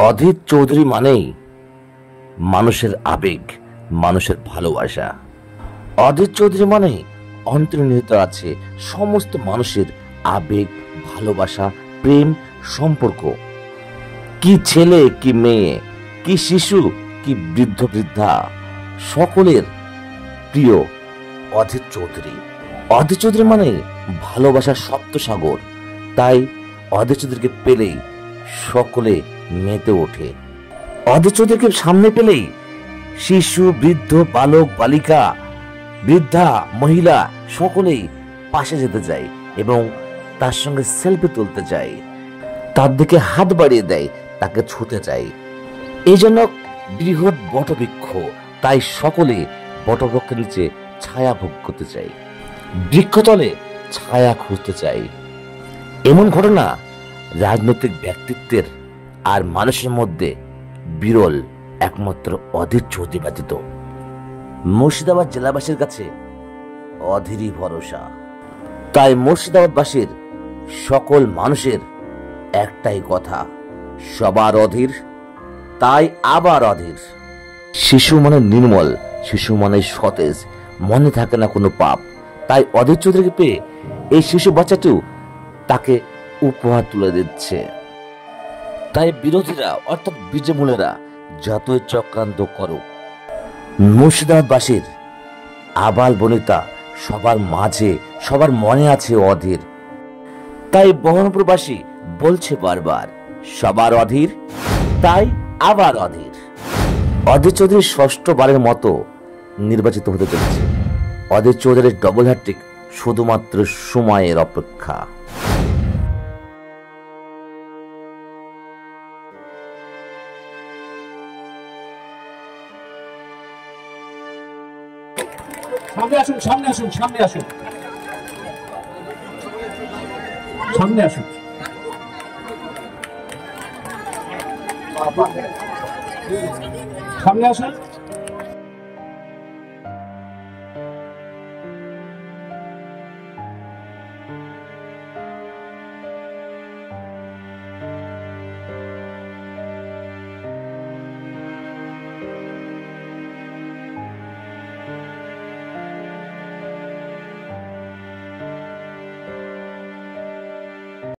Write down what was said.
অধীর চৌধুরী মানেই মানুষের আবেগ, মানুষের ভালোবাসা। অধীর চৌধুরী মানে অন্তর্নিহিত আছে সমস্ত মানুষের আবেগ, ভালোবাসা, প্রেম, সম্পর্ক। কি ছেলে, কি মেয়ে, কি শিশু, কি বৃদ্ধ বৃদ্ধা, সকলের প্রিয় অধীর চৌধুরী। অধীর চৌধুরী মানে ভালোবাসার সপ্তসাগর। তাই অধীর চৌধুরীকে পেলেই সকলে মেতে ওঠে। অধীর চৌধুরীকে সামনে পেলেই শিশু, বৃদ্ধ, বালক, বালিকা, বৃদ্ধা, মহিলা সকলেই পাশে যেতে চায় এবং তার সঙ্গে সেলফি তুলতে চায়, তার দিকে হাত বাড়িয়ে দেয়, তাকে ছুতে চায়। এই জন্য বৃহৎ বটবৃক্ষ, তাই সকলে বটবৃক্ষের নিচে ছায়া ভোগ করতে চায়, বৃক্ষতলে ছায়া খুঁজতে চায়। এমন ঘটনা রাজনৈতিক ব্যক্তিত্বের আর মানুষের মধ্যে বিরল একমাত্র অধীর চৌধুরী ব্যতীত। মুর্শিদাবাদ জেলাবাসীর কাছে অধীরই ভরসা। তাই মুর্শিদাবাদবাসীর সকল মানুষের একটাই কথা, সবার অধীর, তাই আবার অধীর। শিশু মানে নির্মল, শিশু মানে সতেজ, মনে থাকে না কোনো পাপ। তাই অধীর চৌধুরীকে পেয়ে এই শিশু বাচ্চাটিও তাকে উপহার তুলে দিচ্ছে। তাই বিরোধীরা অর্থাৎ বীজমূলেরা যতই চক্রান্ত করুক, মুর্শিদাবাদবাসীর আবাল বনিতা সবার মাঝে, সবার মনে আছে অধীর। তাই বহরমপুরবাসী বলছে বারবার, সবার অধীর, তাই আবার অধীর। অধীর চৌধুরী ষষ্ঠবারের মতো নির্বাচিত হতে চলেছে। অধীর চৌধুরীর ডবল হ্যাট্রিক শুধুমাত্র সময়ের অপেক্ষা। সামনে আসুন, সামনে আসুন, সামনে আসুন, সামনে আসুন। সামনে আসুন।